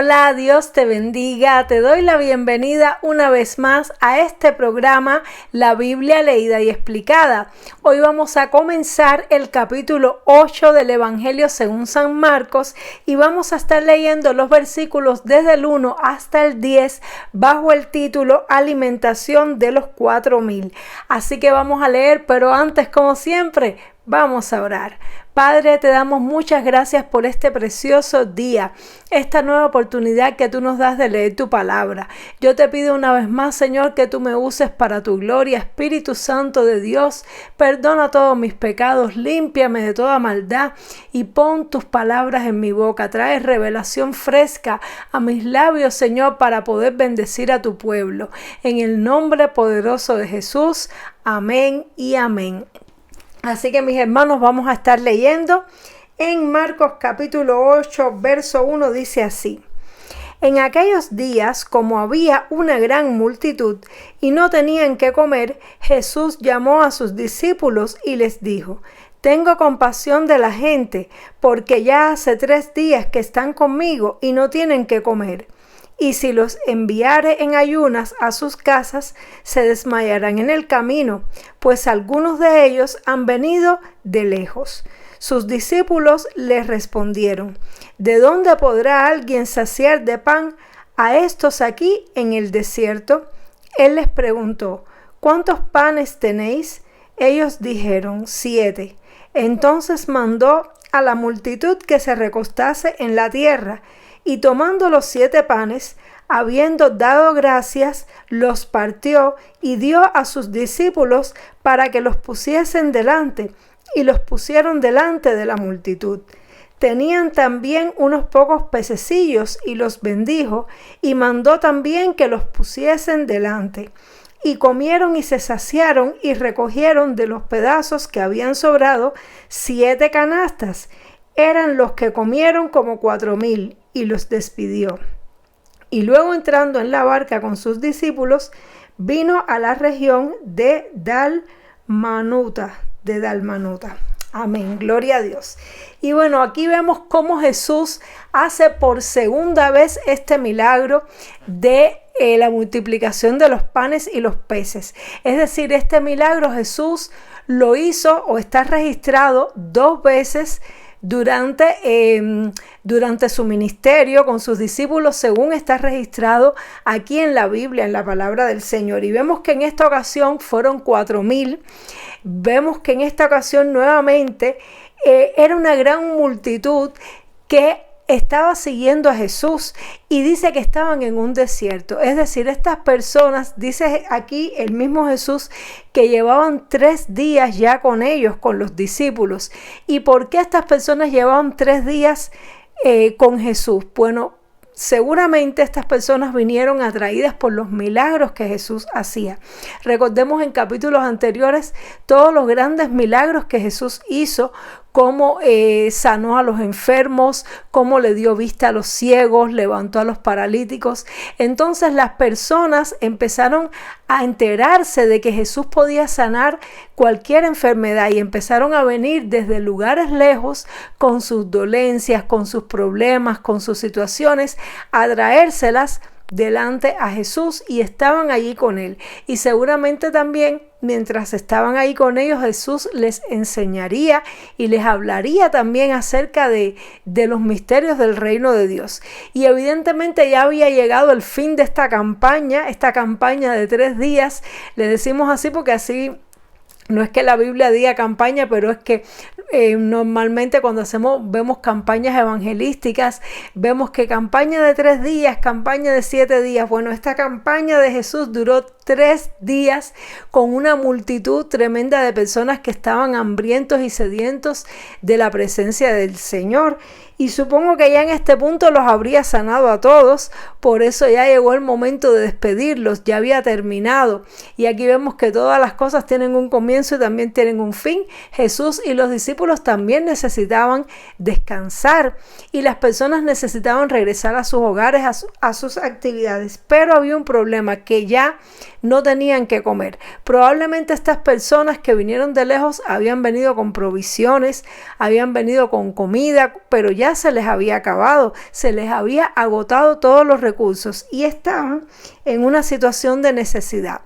Hola, Dios te bendiga. Te doy la bienvenida una vez más a este programa, La Biblia Leída y Explicada. Hoy vamos a comenzar el capítulo 8 del Evangelio según San Marcos y vamos a estar leyendo los versículos desde el 1 hasta el 10 bajo el título Alimentación de los 4,000. Así que vamos a leer, pero antes, como siempre, vamos a orar. Padre, te damos muchas gracias por este precioso día, esta nueva oportunidad que tú nos das de leer tu palabra. Yo te pido una vez más, Señor, que tú me uses para tu gloria. Espíritu Santo de Dios, perdona todos mis pecados, límpiame de toda maldad y pon tus palabras en mi boca. Trae revelación fresca a mis labios, Señor, para poder bendecir a tu pueblo. En el nombre poderoso de Jesús, amén y amén. Así que mis hermanos, vamos a estar leyendo en Marcos capítulo 8, verso 1, dice así: En aquellos días, como había una gran multitud y no tenían qué comer, Jesús llamó a sus discípulos y les dijo: Tengo compasión de la gente, porque ya hace 3 días que están conmigo y no tienen qué comer. Y si los enviare en ayunas a sus casas, se desmayarán en el camino, pues algunos de ellos han venido de lejos. Sus discípulos les respondieron: ¿De dónde podrá alguien saciar de pan a estos aquí en el desierto? Él les preguntó: ¿Cuántos panes tenéis? Ellos dijeron: 7. Entonces mandó a la multitud que se recostase en la tierra, y tomando los 7 panes, habiendo dado gracias, los partió y dio a sus discípulos para que los pusiesen delante, y los pusieron delante de la multitud. Tenían también unos pocos pececillos y los bendijo, y mandó también que los pusiesen delante. Y comieron y se saciaron y recogieron de los pedazos que habían sobrado 7 canastas. Eran los que comieron como 4,000, y los despidió. Y luego, entrando en la barca con sus discípulos, vino a la región de Dalmanuta. Amén, gloria a Dios. Y bueno, aquí vemos cómo Jesús hace por segunda vez este milagro de la multiplicación de los panes y los peces. Es decir, este milagro Jesús lo hizo o está registrado 2 veces durante su ministerio con sus discípulos, según está registrado aquí en la Biblia, en la palabra del Señor. Y vemos que en esta ocasión fueron 4,000. Vemos que en esta ocasión nuevamente era una gran multitud que estaba siguiendo a Jesús, y dice que estaban en un desierto. Es decir, estas personas, dice aquí el mismo Jesús, que llevaban 3 días ya con ellos, con los discípulos. ¿Y por qué estas personas llevaban 3 días con Jesús? Bueno, seguramente estas personas vinieron atraídas por los milagros que Jesús hacía. Recordemos en capítulos anteriores todos los grandes milagros que Jesús hizo, cómo sanó a los enfermos, cómo le dio vista a los ciegos, levantó a los paralíticos. Entonces las personas empezaron a enterarse de que Jesús podía sanar cualquier enfermedad y empezaron a venir desde lugares lejos con sus dolencias, con sus problemas, con sus situaciones, a traérselas delante a Jesús, y estaban allí con él. Y seguramente también mientras estaban ahí con ellos, Jesús les enseñaría y les hablaría también acerca de los misterios del reino de Dios. Y evidentemente ya había llegado el fin de esta campaña de 3 días. Le decimos así porque así no es que la Biblia diga campaña, pero es que normalmente cuando vemos campañas evangelísticas, vemos que campaña de 3 días, campaña de 7 días. Bueno, esta campaña de Jesús duró 3 días con una multitud tremenda de personas que estaban hambrientos y sedientos de la presencia del Señor. Y supongo que ya en este punto los habría sanado a todos, por eso ya llegó el momento de despedirlos, ya había terminado. Y aquí vemos que todas las cosas tienen un comienzo y también tienen un fin. Jesús y los discípulos también necesitaban descansar y las personas necesitaban regresar a sus hogares, a sus actividades. Pero había un problema, que ya no tenían que comer. Probablemente estas personas que vinieron de lejos habían venido con provisiones, habían venido con comida, pero ya se les había acabado, se les había agotado todos los recursos y estaban en una situación de necesidad.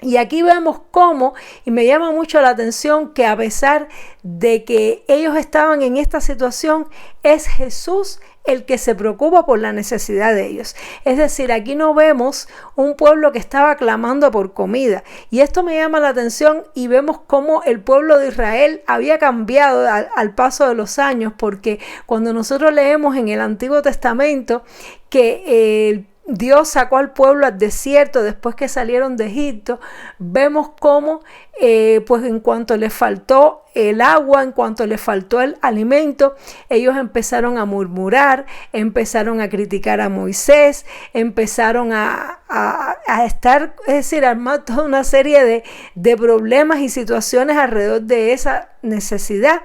Y aquí vemos cómo, y me llama mucho la atención que a pesar de que ellos estaban en esta situación, es Jesús el que se preocupa por la necesidad de ellos. Es decir, aquí no vemos un pueblo que estaba clamando por comida. Y esto me llama la atención y vemos cómo el pueblo de Israel había cambiado al paso de los años, porque cuando nosotros leemos en el Antiguo Testamento que Dios sacó al pueblo al desierto después que salieron de Egipto, vemos cómo pues en cuanto les faltó el agua, en cuanto les faltó el alimento, ellos empezaron a murmurar, empezaron a criticar a Moisés, empezaron a estar, es decir, a armar toda una serie de problemas y situaciones alrededor de esa necesidad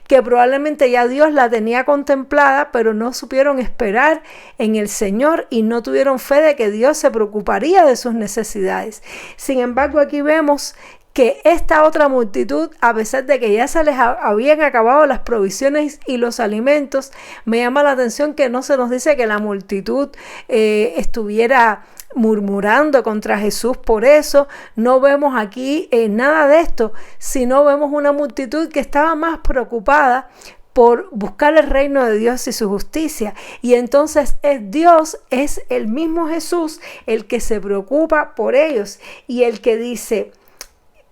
que probablemente ya Dios la tenía contemplada, pero no supieron esperar en el Señor y no tuvieron fe de que Dios se preocuparía de sus necesidades. Sin embargo, aquí vemos que esta otra multitud, a pesar de que ya se les habían acabado las provisiones y los alimentos, me llama la atención que no se nos dice que la multitud estuviera murmurando contra Jesús por eso. No vemos aquí nada de esto, sino vemos una multitud que estaba más preocupada por buscar el reino de Dios y su justicia. Y entonces Dios es el mismo Jesús el que se preocupa por ellos y el que dice: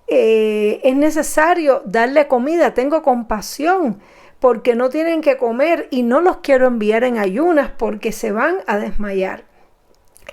es necesario darle comida, tengo compasión porque no tienen que comer y no los quiero enviar en ayunas porque se van a desmayar.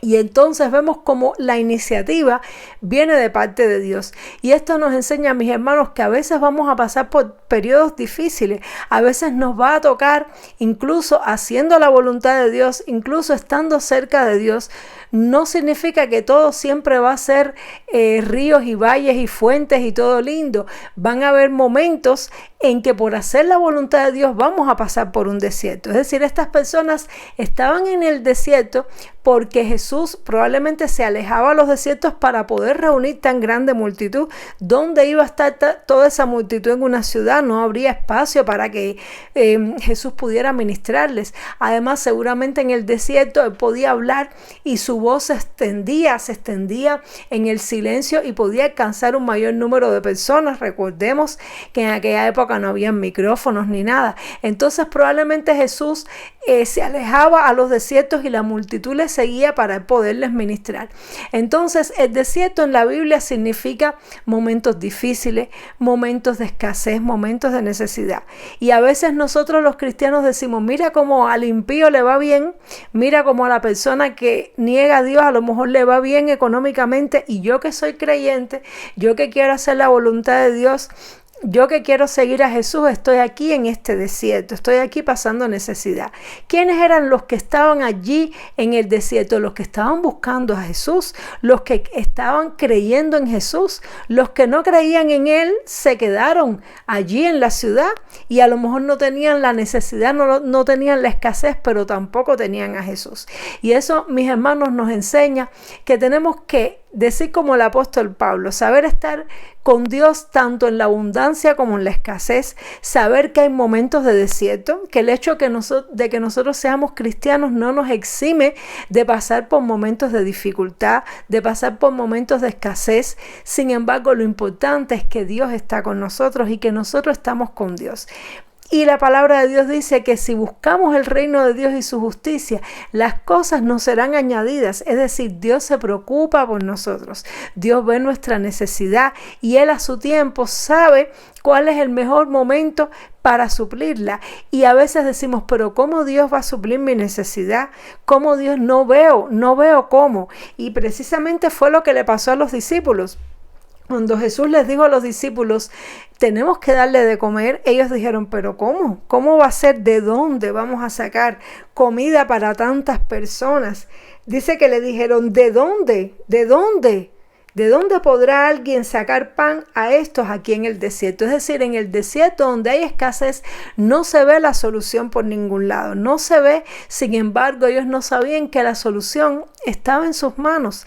Y entonces vemos cómo la iniciativa viene de parte de Dios. Y esto nos enseña, mis hermanos, que a veces vamos a pasar por periodos difíciles. A veces nos va a tocar, incluso haciendo la voluntad de Dios, incluso estando cerca de Dios. No significa que todo siempre va a ser ríos y valles y fuentes y todo lindo. Van a haber momentos en que por hacer la voluntad de Dios vamos a pasar por un desierto. Es decir, estas personas estaban en el desierto porque Jesús probablemente se alejaba a los desiertos para poder reunir tan grande multitud. ¿Dónde iba a estar toda esa multitud en una ciudad? No habría espacio para que Jesús pudiera ministrarles. Además, seguramente en el desierto él podía hablar y su voz se extendía en el silencio y podía alcanzar un mayor número de personas. Recordemos que en aquella época no había micrófonos ni nada. Entonces probablemente Jesús se alejaba a los desiertos y la multitud les seguía para poderles ministrar. Entonces el desierto en la Biblia significa momentos difíciles, momentos de escasez, momentos de necesidad. Y a veces nosotros los cristianos decimos: mira cómo al impío le va bien, mira cómo a la persona que niega a Dios a lo mejor le va bien económicamente, y yo que soy creyente, yo que quiero hacer la voluntad de Dios, yo que quiero seguir a Jesús, estoy aquí en este desierto, estoy aquí pasando necesidad. ¿Quiénes eran los que estaban allí en el desierto? Los que estaban buscando a Jesús, los que estaban creyendo en Jesús. Los que no creían en Él se quedaron allí en la ciudad y a lo mejor no tenían la necesidad, no tenían la escasez, pero tampoco tenían a Jesús. Y eso, mis hermanos, nos enseña que tenemos que decir como el apóstol Pablo, saber estar con Dios tanto en la abundancia como en la escasez, saber que hay momentos de desierto, que el hecho de que nosotros seamos cristianos no nos exime de pasar por momentos de dificultad, de pasar por momentos de escasez. Sin embargo, lo importante es que Dios está con nosotros y que nosotros estamos con Dios. Y la palabra de Dios dice que si buscamos el reino de Dios y su justicia, las cosas nos serán añadidas. Es decir, Dios se preocupa por nosotros. Dios ve nuestra necesidad y Él a su tiempo sabe cuál es el mejor momento para suplirla. Y a veces decimos: pero ¿cómo Dios va a suplir mi necesidad? ¿Cómo Dios? No veo cómo. Y precisamente fue lo que le pasó a los discípulos. Cuando Jesús les dijo a los discípulos: tenemos que darle de comer, ellos dijeron: ¿pero cómo? ¿Cómo va a ser? ¿De dónde vamos a sacar comida para tantas personas? Dice que le dijeron: ¿de dónde? ¿De dónde? ¿De dónde podrá alguien sacar pan a estos aquí en el desierto? Es decir, en el desierto donde hay escasez no se ve la solución por ningún lado, no se ve. Sin embargo, ellos no sabían que la solución estaba en sus manos,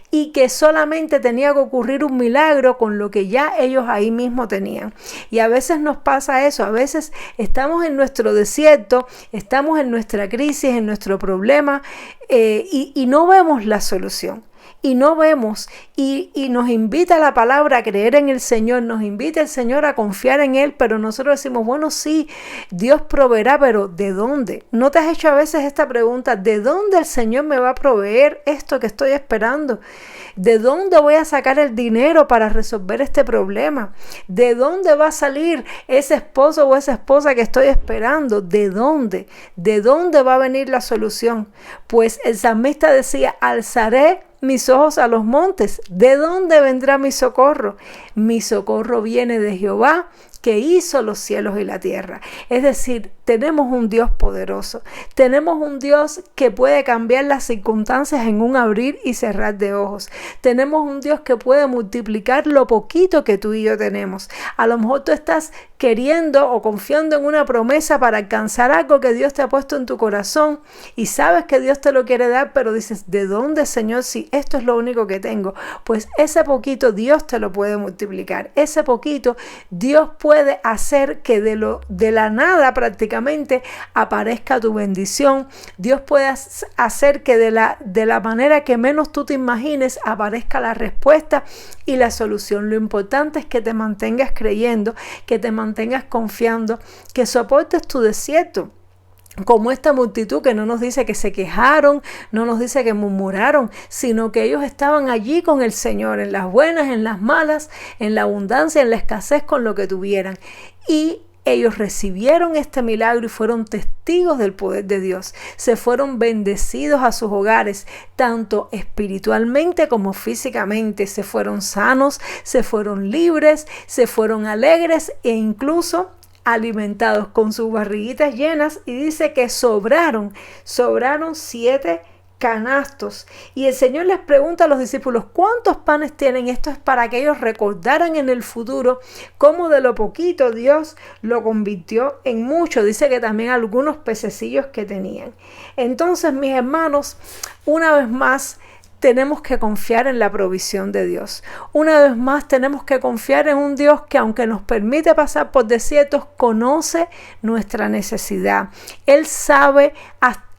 y que solamente tenía que ocurrir un milagro con lo que ya ellos ahí mismo tenían. Y a veces nos pasa eso, a veces estamos en nuestro desierto, estamos en nuestra crisis, en nuestro problema, y no vemos la solución. Y no vemos, y nos invita la palabra a creer en el Señor, nos invita el Señor a confiar en Él, pero nosotros decimos, bueno, sí, Dios proveerá, pero ¿de dónde? ¿No te has hecho a veces esta pregunta? ¿De dónde el Señor me va a proveer esto que estoy esperando? ¿De dónde voy a sacar el dinero para resolver este problema? ¿De dónde va a salir ese esposo o esa esposa que estoy esperando? ¿De dónde? ¿De dónde va a venir la solución? Pues el salmista decía, alzaré mis ojos a los montes. ¿De dónde vendrá mi socorro? Mi socorro viene de Jehová, que hizo los cielos y la tierra. Es decir, tenemos un Dios poderoso. Tenemos un Dios que puede cambiar las circunstancias en un abrir y cerrar de ojos. Tenemos un Dios que puede multiplicar lo poquito que tú y yo tenemos. A lo mejor tú estás queriendo o confiando en una promesa para alcanzar algo que Dios te ha puesto en tu corazón y sabes que Dios te lo quiere dar, pero dices, ¿de dónde, Señor, si esto es lo único que tengo? Pues ese poquito Dios te lo puede multiplicar. Ese poquito Dios puede hacer que de la nada prácticamente aparezca tu bendición. Dios puede hacer que de la manera que menos tú te imagines aparezca la respuesta y la solución. Lo importante es que te mantengas creyendo, que te mantengas confiando, que soportes tu desierto. Como esta multitud que no nos dice que se quejaron, no nos dice que murmuraron, sino que ellos estaban allí con el Señor, en las buenas, en las malas, en la abundancia, en la escasez, con lo que tuvieran. Y ellos recibieron este milagro y fueron testigos del poder de Dios. Se fueron bendecidos a sus hogares, tanto espiritualmente como físicamente. Se fueron sanos, se fueron libres, se fueron alegres e incluso alimentados con sus barriguitas llenas. Y dice que sobraron 7 canastos. Y el Señor les pregunta a los discípulos, ¿cuántos panes tienen? Esto es para que ellos recordaran en el futuro cómo de lo poquito Dios lo convirtió en mucho. Dice que también algunos pececillos que tenían. Entonces, mis hermanos, una vez más, tenemos que confiar en la provisión de Dios. Una vez más tenemos que confiar en un Dios que, aunque nos permite pasar por desiertos, conoce nuestra necesidad. Él sabe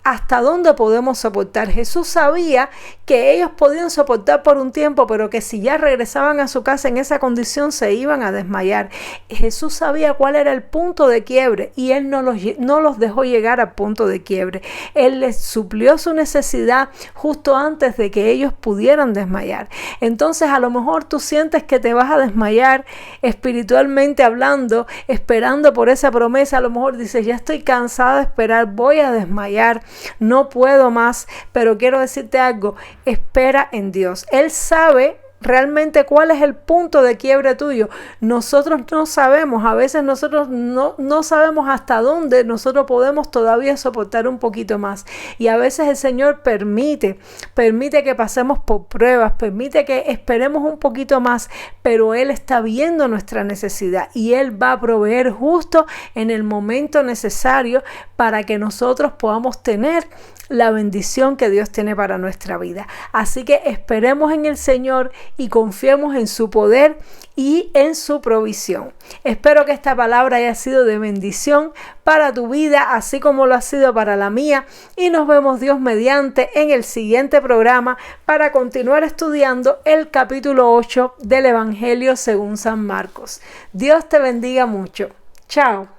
hasta dónde podemos soportar. Jesús sabía que ellos podían soportar por un tiempo, pero que si ya regresaban a su casa en esa condición se iban a desmayar. Jesús sabía cuál era el punto de quiebre y Él no los dejó llegar al punto de quiebre. Él les suplió su necesidad justo antes de que ellos pudieran desmayar. Entonces, a lo mejor tú sientes que te vas a desmayar espiritualmente hablando, esperando por esa promesa. A lo mejor dices, ya estoy cansada de esperar, voy a desmayar. No puedo más, pero quiero decirte algo, espera en Dios. Él sabe realmente cuál es el punto de quiebre tuyo. Nosotros no sabemos, a veces nosotros no sabemos hasta dónde nosotros podemos todavía soportar un poquito más. Y a veces el Señor permite que pasemos por pruebas, permite que esperemos un poquito más, pero Él está viendo nuestra necesidad y Él va a proveer justo en el momento necesario para que nosotros podamos tener la bendición que Dios tiene para nuestra vida. Así que esperemos en el Señor y confiemos en su poder y en su provisión. Espero que esta palabra haya sido de bendición para tu vida, así como lo ha sido para la mía. Y nos vemos, Dios mediante, en el siguiente programa para continuar estudiando el capítulo 8 del Evangelio según San Marcos. Dios te bendiga mucho. Chao.